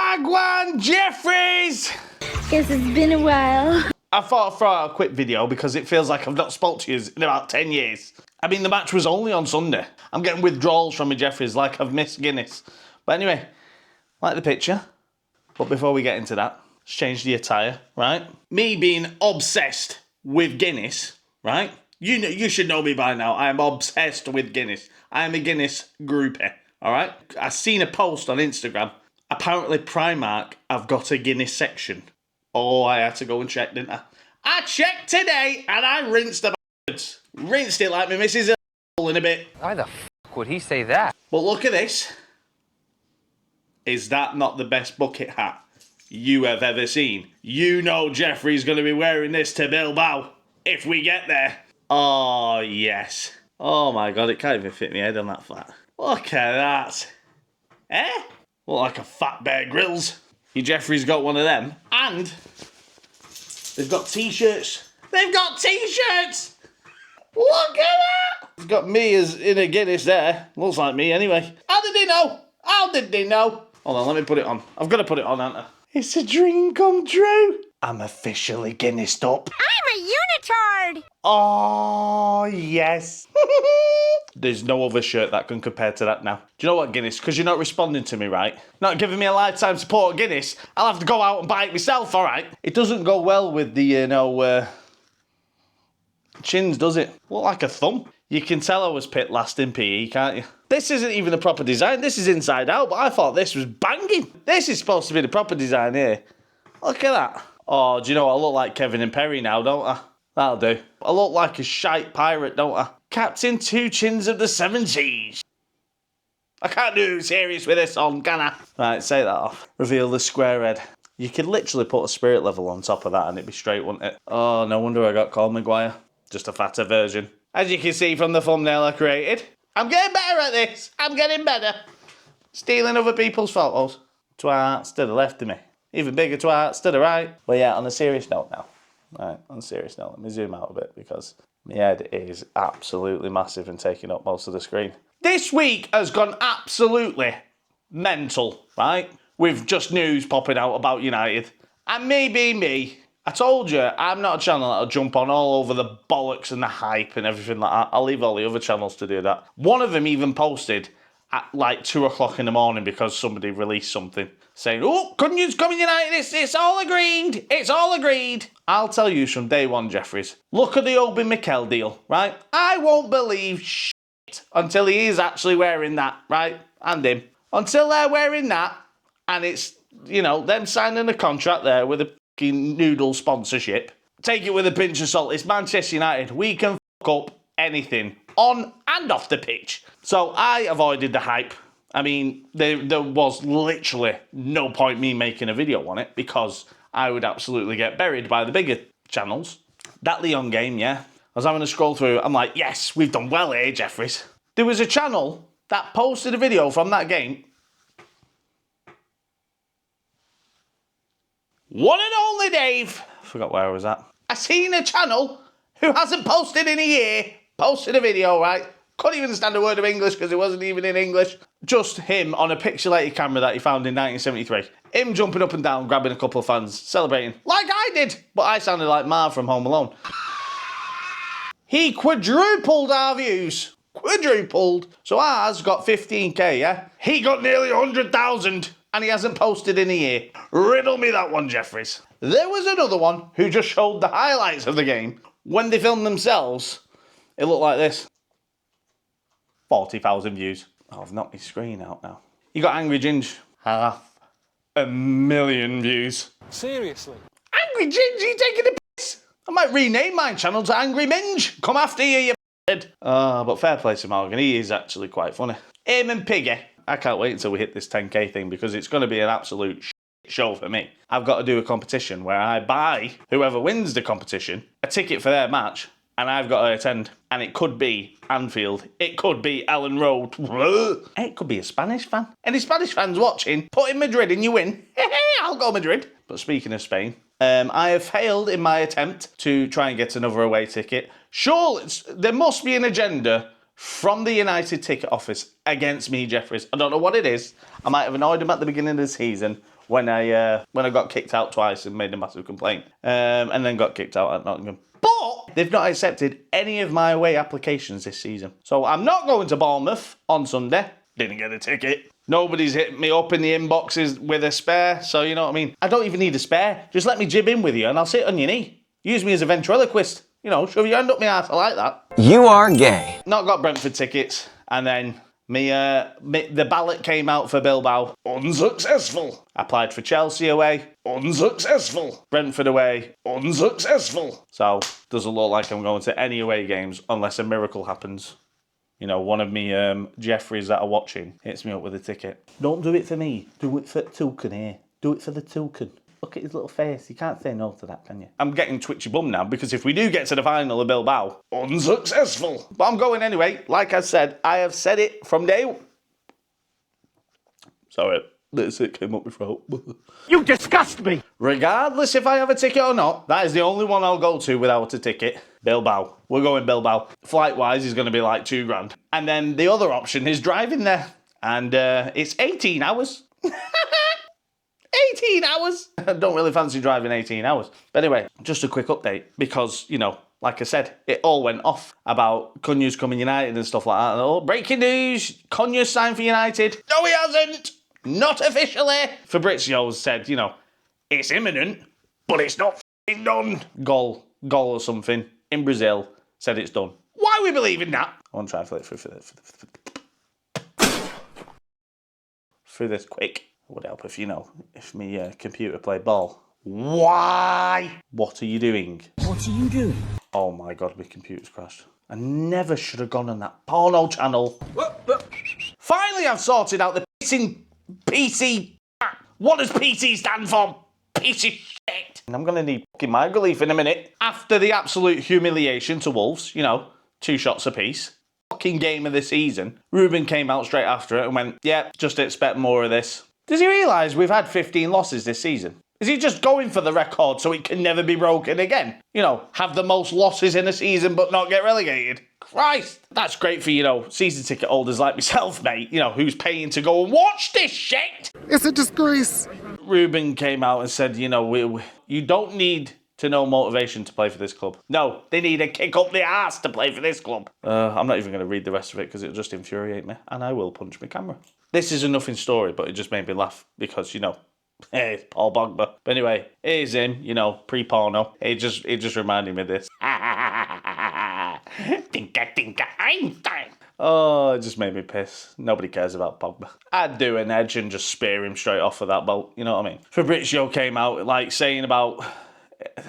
Wagwan Jeffries! Guess it's been a while. I thought I'd throw out a quick video because it feels like I've not spoke to you in about 10 years. I mean, the match was only on Sunday. I'm getting withdrawals from my Jeffries like I've missed Guinness. But anyway, like the picture. But before we get into that, let's change the attire, right? Me being obsessed with Guinness, right? You should know me by now. I am obsessed with Guinness. I am a Guinness groupie, all right? I seen a post on Instagram. Apparently Primark have got a Guinness section. Oh, I had to go and check, didn't I? I checked today and I rinsed the bastards. Rinsed it like my missus in a bit. Why the f*** would he say that? But look at this. Is that not the best bucket hat you have ever seen? You know Jeffrey's going to be wearing this to Bilbao if we get there. Oh, yes. Oh, my God, it can't even fit my head on that flat. Look at that. Eh? Look like a fat Bear Grylls. Your Jeffrey's got one of them. And they've got T-shirts. They've got T-shirts! Look at that! They've got me as in a Guinness there. Looks like me anyway. How did they know? How did they know? Hold on, let me put it on. I've got to put it on, haven't I? It's a dream come true. I'm officially Guinnessed up. I'm a unitard! Oh, yes. There's no other shirt that can compare to that now. Do you know what, Guinness? Because you're not responding to me, right? Not giving me a lifetime support of Guinness. I'll have to go out and buy it myself, all right? It doesn't go well with the, chins, does it? Look like a thumb. You can tell I was picked last in PE, can't you? This isn't even a proper design. This is inside out, but I thought this was banging. This is supposed to be the proper design here. Look at that. Oh, do you know what? I look like Kevin and Perry now, don't I? That'll do. I look like a shite pirate, don't I? Captain Two Chins of the Seven Seas. I can't do serious with this on, can I? Right, say that off. Reveal the square head. You could literally put a spirit level on top of that and it'd be straight, wouldn't it? Oh, no wonder I got called Maguire. Just a fatter version. As you can see from the thumbnail I created, I'm getting better at this. I'm getting better. Stealing other people's photos. Twarts to the left of me. Even bigger twarts to the right. Well, yeah, on a serious note now. Right, on a serious note, let me zoom out a bit because my head is absolutely massive and taking up most of the screen. This week has gone absolutely mental, right? With just news popping out about United. And me being me, I told you, I'm not a channel that'll jump on all over the bollocks and the hype and everything like that. I'll leave all the other channels to do that. One of them even posted at like 2 o'clock in the morning because somebody released something saying, oh, Cunha's coming United, it's all agreed, it's all agreed. I'll tell you from day one, Jeffries, look at the Obi Mikel deal, right? I won't believe shit until he is actually wearing that, right? And him. Until they're wearing that, and it's, you know, them signing a contract there with a fucking noodle sponsorship. Take it with a pinch of salt. It's Manchester United. We can fuck up anything on and off the pitch. So I avoided the hype. I mean, there was literally no point me making a video on it because I would absolutely get buried by the bigger channels. That Lyon game, yeah. I was having a scroll through. I'm like, yes, we've done well here, Jeffries. There was a channel that posted a video from that game. One and only Dave. I forgot where I was at. I seen a channel who hasn't posted in a year. Posted a video, right? Couldn't even understand a word of English because it wasn't even in English. Just him on a pixelated camera that he found in 1973. Him jumping up and down, grabbing a couple of fans, celebrating. Like I did. But I sounded like Marv from Home Alone. He quadrupled our views. Quadrupled. So ours got 15k, yeah? He got nearly 100,000. And he hasn't posted in a year. Riddle me that one, Jeffries. There was another one who just showed the highlights of the game. When they filmed themselves, it looked like this. 40,000 views. Oh, I've knocked my screen out now. You got Angry Ginge. 500,000 views. Seriously? Angry Ginge, you taking a piss? I might rename my channel to Angry Minge. Come after you head. But fair play to Morgan. He is actually quite funny. Him and Piggy. I can't wait until we hit this 10k thing because it's going to be an absolute show for me. I've got to do a competition where I buy whoever wins the competition a ticket for their match and I've got to attend. And it could be Anfield. It could be Ellen Road. It could be a Spanish fan. Any Spanish fans watching, put in Madrid and you win. I'll go Madrid. But speaking of Spain, I have failed in my attempt to try and get another away ticket. Sure, there must be an agenda from the United ticket office against me, Jeffries. I don't know what it is. I might have annoyed him at the beginning of the season when I got kicked out twice and made a massive complaint, and then got kicked out at Nottingham. But they've not accepted any of my away applications this season. So I'm not going to Bournemouth on Sunday. Didn't get a ticket. Nobody's hit me up in the inboxes with a spare, so you know what I mean? I don't even need a spare. Just let me jib in with you and I'll sit on your knee. Use me as a ventriloquist. You know, shove your hand up my arse. I like that. You are gay. Not got Brentford tickets. And then the ballot came out for Bilbao. Unsuccessful. Applied for Chelsea away. Unsuccessful. Brentford away. Unsuccessful. So, doesn't look like I'm going to any away games unless a miracle happens. You know, one of me Jeffries that are watching hits me up with a ticket. Don't do it for me. Do it for Toucan here. Do it for the Toucan. Look at his little face. You can't say no to that, can you? I'm getting twitchy bum now because if we do get to the final of Bilbao, unsuccessful. But I'm going anyway. Like I said, I have said it from day one. Sorry, that's it. Came up my throat. You disgust me! Regardless if I have a ticket or not, that is the only one I'll go to without a ticket. Bilbao. We're going Bilbao. Flight-wise is going to be like £2,000. And then the other option is driving there. And it's 18 hours. 18 hours? I don't really fancy driving 18 hours. But anyway, just a quick update because, you know, like I said, it all went off about Cunha's coming United and stuff like that. And oh, breaking news, Cunha's signed for United. No, he hasn't. Not officially. Fabrizio said, you know, it's imminent, but it's not f***ing done. Goal or something in Brazil said it's done. Why are we believing that? I want to try and flip through this quick. It would help if, you know, if my computer played ball. Why? What are you doing? What are you doing? Oh my God, my computer's crashed. I never should have gone on that porno channel. Finally, I've sorted out the pissing PC. What does PC stand for? Piece of shit. I'm going to need fucking mic relief in a minute. After the absolute humiliation to Wolves, you know, 2 shots apiece. Fucking game of the season. Ruben came out straight after it and went, yeah, just expect more of this. Does he realise we've had 15 losses this season? Is he just going for the record so it can never be broken again? You know, have the most losses in a season but not get relegated? Christ! That's great for, you know, season ticket holders like myself, mate, you know, who's paying to go and watch this shit! It's a disgrace! Ruben came out and said, you know, you don't need to know motivation to play for this club. No, they need a kick up the arse to play for this club. I'm not even going to read the rest of it because it'll just infuriate me, and I will punch my camera. This is a nothing story, but it just made me laugh because, you know, hey, Paul Pogba. But anyway, here's him, you know, pre-porno. It just reminded me of this. Tinka, Einstein. Oh, it just made me piss. Nobody cares about Pogba. I'd do an edge and just spear him straight off of that boat, you know what I mean? Fabrizio came out, like, saying about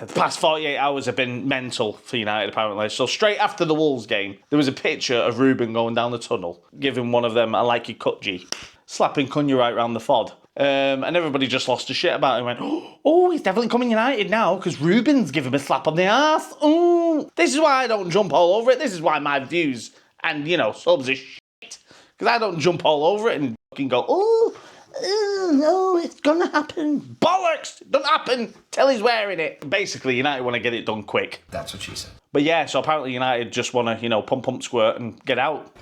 the past 48 hours have been mental for United, apparently. So straight after the Wolves game, there was a picture of Ruben going down the tunnel, giving one of them a likey cut G, slapping Cunha right round the fod. And everybody just lost a shit about it and went, oh, he's definitely coming United now because Ruben's giving him a slap on the arse. Oh, this is why I don't jump all over it. This is why my views and, you know, subs are shit. Because I don't jump all over it and fucking go, oh, no, it's going to happen. Bollocks! It doesn't happen till he's wearing it. Basically, United want to get it done quick. That's what she said. But yeah, so apparently United just want to, you know, pump, squirt and get out.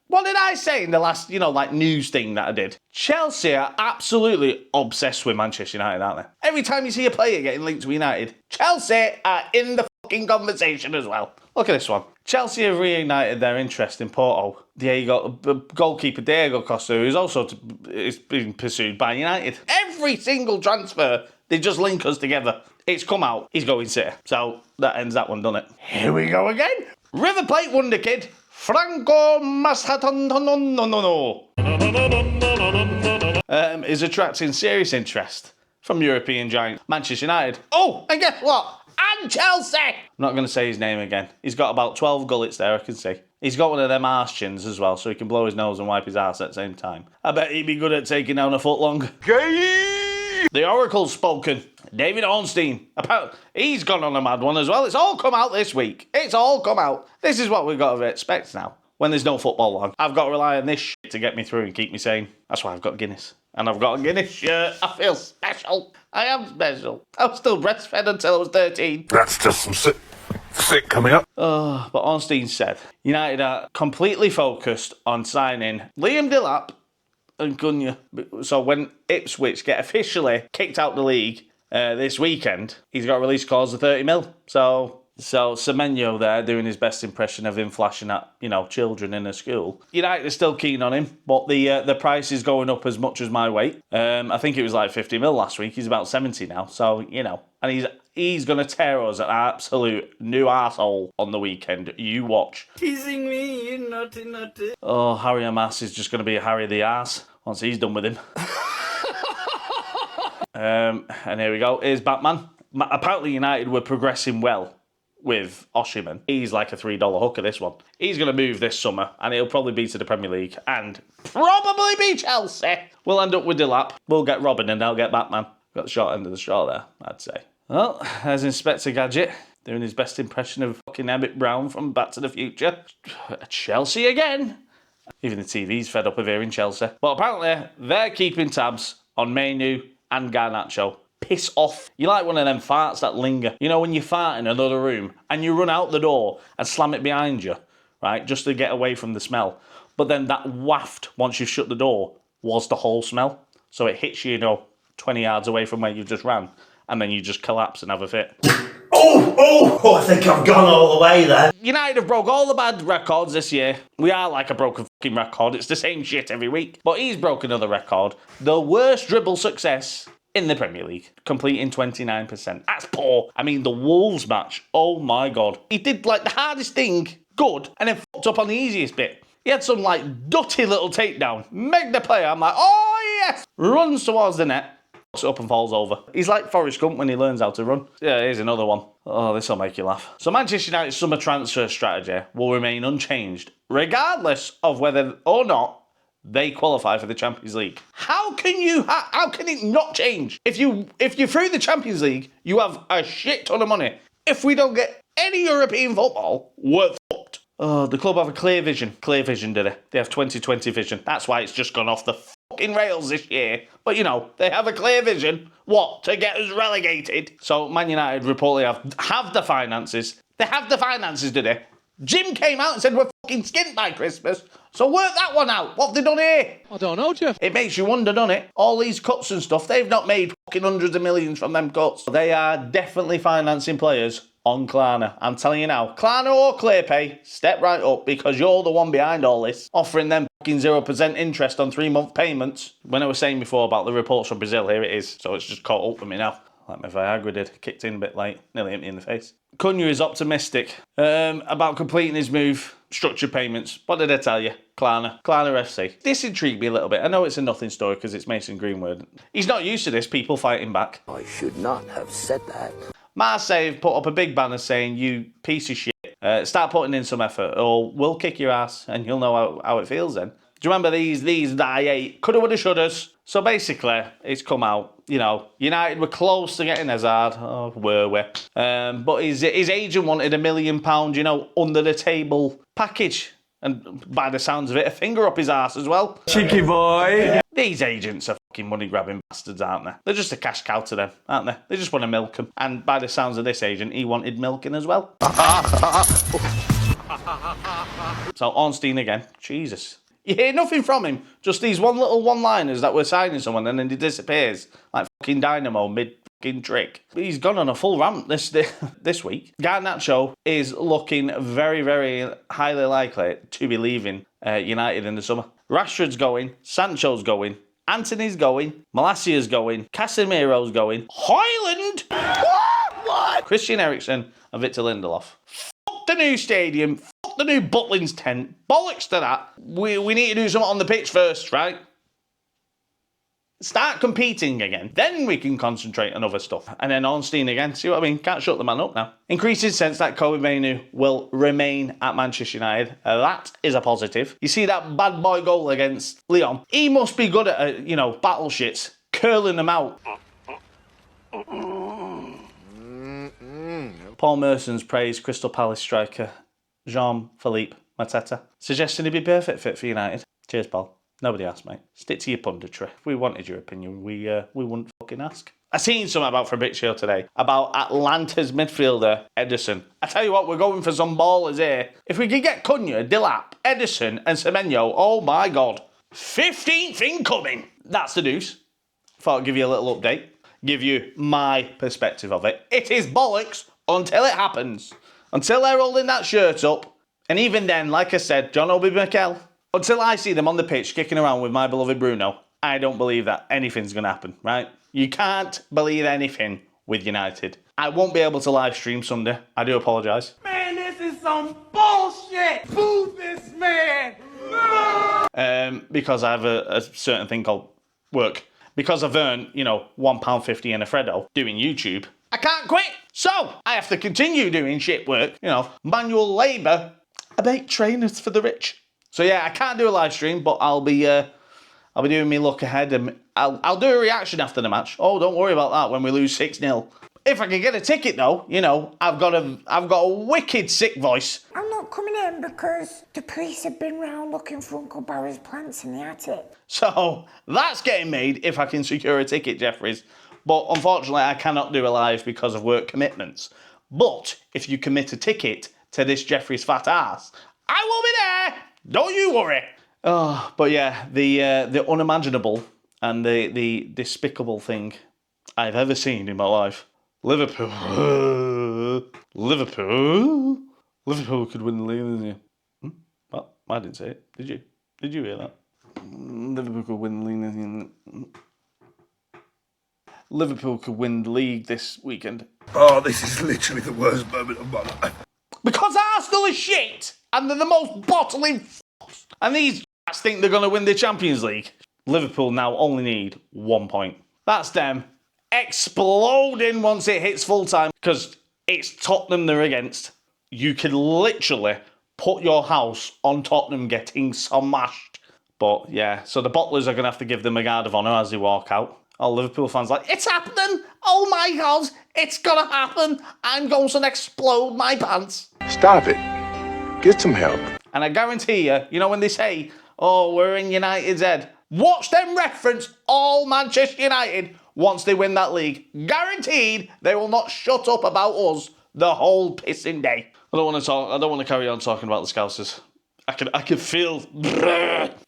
What did I say in the last, you know, like news thing that I did? Chelsea are absolutely obsessed with Manchester United, aren't they? Every time you see a player getting linked to United, Chelsea are in the fucking conversation as well. Look at this one. Chelsea have reignited their interest in Porto. Goalkeeper Diego Costa, who's also is being pursued by United. Every single transfer, they just link us together. It's come out. He's going City. So that ends that one, doesn't it? Here we go again. River Plate wonder kid. Franco Massatontono is attracting serious interest from European giant Manchester United. Oh, and guess what? And Chelsea! I'm not going to say his name again. He's got about 12 gullets there, I can see. He's got one of them arse chins as well, so he can blow his nose and wipe his arse at the same time. I bet he'd be good at taking down a foot long. The Oracle's spoken. David Ornstein. Apparently, he's gone on a mad one as well. It's all come out this week. It's all come out. This is what we've got to expect now. When there's no football on, I've got to rely on this shit to get me through and keep me sane. That's why I've got Guinness. And I've got a Guinness shirt. I feel special. I am special. I was still breastfed until I was 13. That's just some Sick coming up. But Ornstein said United are completely focused on signing Liam Delap and Cunha. So when Ipswich get officially kicked out the league this weekend, he's got a release clause of 30 mil. So Semenyo there doing his best impression of him flashing at, children in a school. United are still keen on him, but the price is going up as much as my weight. I think it was like 50 mil last week. He's about 70 now. So, and he's going to tear us an absolute new arsehole on the weekend. You watch. Teasing me, you naughty. Oh, Harry Hamas is just going to be Harry the arse once he's done with him. And here we go. Here's Batman. Apparently United were progressing well with Osimhen. He's like a $3 hooker, this one. He's going to move this summer, and he'll probably be to the Premier League, and probably be Chelsea. We'll end up with Delap. We'll get Robin, and they'll get Batman. Got the short end of the straw there, I'd say. Well, there's Inspector Gadget, doing his best impression of fucking Emmett Brown from Back to the Future. Chelsea again. Even the TV's fed up of hearing Chelsea. But apparently, they're keeping tabs on Mainoo and Garnacho. Piss off. You're like one of them farts that linger. When you fart in another room and you run out the door and slam it behind you, right, just to get away from the smell. But then that waft, once you've shut the door, was the whole smell. So it hits you, 20 yards away from where you just ran, and then you just collapse and have a fit. Oh, I think I've gone all the way there. United have broke all the bad records this year. We are like a broken fucking record. It's the same shit every week. But he's broken another record. The worst dribble success in the Premier League, completing 29%. That's poor. I mean, the Wolves match, oh my God. He did like the hardest thing good and then fucked up on the easiest bit. He had some like dutty little takedown. Make the player, I'm like, oh yes! Runs towards the net, puts it up and falls over. He's like Forrest Gump when he learns how to run. Yeah, here's another one. Oh, this will make you laugh. So Manchester United's summer transfer strategy will remain unchanged, regardless of whether or not they qualify for the Champions League. How can it not change? If you're through the Champions League, you have a shit ton of money. If we don't get any European football, we're fucked. Oh, the club have a clear vision. Clear vision, do they? They have 2020 vision. That's why it's just gone off the fucking rails this year. But they have a clear vision. What? To get us relegated? So Man United reportedly have the finances. They have the finances, do they? Jim came out and said we're fucking skint by Christmas. So work that one out. What have they done here? I don't know, Jeff. It makes you wonder, doesn't it? All these cuts and stuff, they've not made fucking hundreds of millions from them cuts. They are definitely financing players on Klarna. I'm telling you now, Klarna or ClearPay, step right up because you're the one behind all this. Offering them fucking 0% interest on 3-month payments. When I was saying before about the reports from Brazil, here it is. So it's just caught up with me now. Like my Viagra did. Kicked in a bit late. Nearly hit me in the face. Cunha is optimistic about completing his move. Structured payments. What did I tell you? Klarna FC. This intrigued me a little bit. I know it's a nothing story because it's Mason Greenwood. He's not used to this, people fighting back. I should not have said that. Marseille put up a big banner saying, you piece of shit, start putting in some effort or we'll kick your ass and you'll know how it feels then. Do you remember these that I ate? Coulda, woulda, shouldas. So basically, it's come out, United were close to getting Hazard. Oh, were we? But his agent wanted £1 million, under the table package. And by the sounds of it, a finger up his arse as well. Cheeky boy. These agents are fucking money-grabbing bastards, aren't they? They're just a cash cow to them, aren't they? They just want to milk them. And by the sounds of this agent, he wanted milking as well. So Ornstein again. Jesus. You hear nothing from him. Just these one-liners that we're signing someone and then he disappears. Like fucking Dynamo mid-fucking trick. He's gone on a full rant this week. Garnacho is looking very, very highly likely to be leaving United in the summer. Rashford's going. Sancho's going. Anthony's going. Malacia's going. Casemiro's going. Hoyland! What? Christian Eriksen and Victor Lindelof. Fuck the new stadium. Fuck the new Butlins tent. Bollocks to that. We need to do something on the pitch first, right? Start competing again. Then we can concentrate on other stuff. And then Ornstein again. See what I mean? Can't shut the man up now. Increasing sense that Kobe Mainoo will remain at Manchester United. That is a positive. You see that bad boy goal against Leon? He must be good at, battle shits. Curling them out. Paul Merson's praised Crystal Palace striker Jean-Philippe Mateta, suggesting he'd be perfect fit for United. Cheers, Paul. Nobody asked, mate. Stick to your punditry. If we wanted your opinion, we wouldn't fucking ask. I seen something about Fabrizio today, about Atlanta's midfielder, Edison. I tell you what, we're going for some ballers here. If we could get Cunha, Delap, Edison and Semenyo, oh my God. 15th incoming. That's the news. Thought I'd give you a little update. Give you my perspective of it. It is bollocks until it happens. Until they're holding that shirt up. And even then, like I said, John Obi Mikel, until I see them on the pitch kicking around with my beloved Bruno, I don't believe that anything's going to happen, right? You can't believe anything with United. I won't be able to live stream Sunday. I do apologise. Man, this is some bullshit. Boo this man. Because I have a certain thing called work. Because I've earned, £1.50 in a Freddo doing YouTube, I can't quit. So I have to continue doing shit work, manual labour. I make trainers for the rich. So yeah, I can't do a live stream, but I'll be doing me look ahead, and I'll do a reaction after the match. Oh, don't worry about that when we lose 6-0. If I can get a ticket though, I've got a wicked sick voice. I'm not coming in because the police have been round looking for Uncle Barry's plants in the attic. So that's getting made if I can secure a ticket, Jeffries. But unfortunately, I cannot do a live because of work commitments. But if you commit a ticket to this Jeffries fat ass, I will be there. Don't you worry. Oh, but yeah, the unimaginable and the despicable thing I've ever seen in my life. Liverpool could win the league, didn't you? Well, I didn't say it. Did you? Did you hear that? Liverpool could win the league. Liverpool could win the league this weekend. Oh, this is literally the worst moment of my life. Because Arsenal is shit, and they're the most bottling f***s. And these think they're going to win the Champions League. Liverpool now only need 1 point. That's them exploding once it hits full time, because it's Tottenham they're against. You could literally put your house on Tottenham getting smashed. But yeah, so the bottlers are going to have to give them a guard of honour as they walk out. All Liverpool fans like, it's happening! Oh my God, it's gonna happen! I'm going to explode my pants. Stop it. Get some help. And I guarantee you, when they say, oh, we're in United's head, watch them reference all Manchester United once they win that league. Guaranteed they will not shut up about us the whole pissing day. I don't want to carry on talking about the Scousers. I can feel.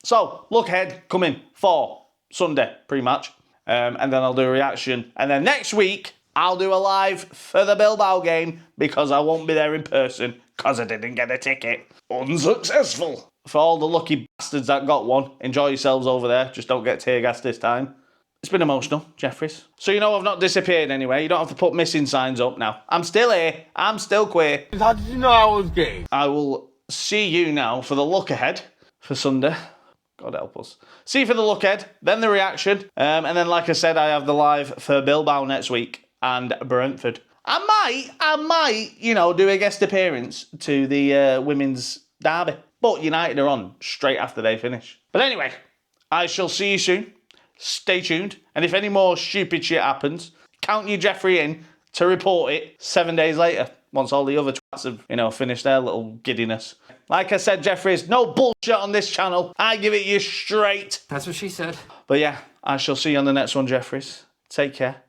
So, look ahead, coming for Sunday pre-match. And then I'll do a reaction. And then next week, I'll do a live for the Bilbao game because I won't be there in person because I didn't get a ticket. Unsuccessful. For all the lucky bastards that got one, enjoy yourselves over there. Just don't get tear gas this time. It's been emotional, Jeffries. So I've not disappeared anyway. You don't have to put missing signs up now. I'm still here. I'm still queer. How did you know I was gay? I will see you now for the look ahead for Sunday. God help us. See you for the look ahead, then the reaction, and then, like I said, I have the live for Bilbao next week and Brentford. I might, do a guest appearance to the women's derby. But United are on straight after they finish. But anyway, I shall see you soon. Stay tuned. And if any more stupid shit happens, count your Jeffrey in to report it 7 days later, once all the other twats have, finished their little giddiness. Like I said, Jeffries, no bullshit on this channel. I give it you straight. That's what she said. But yeah, I shall see you on the next one, Jeffries. Take care.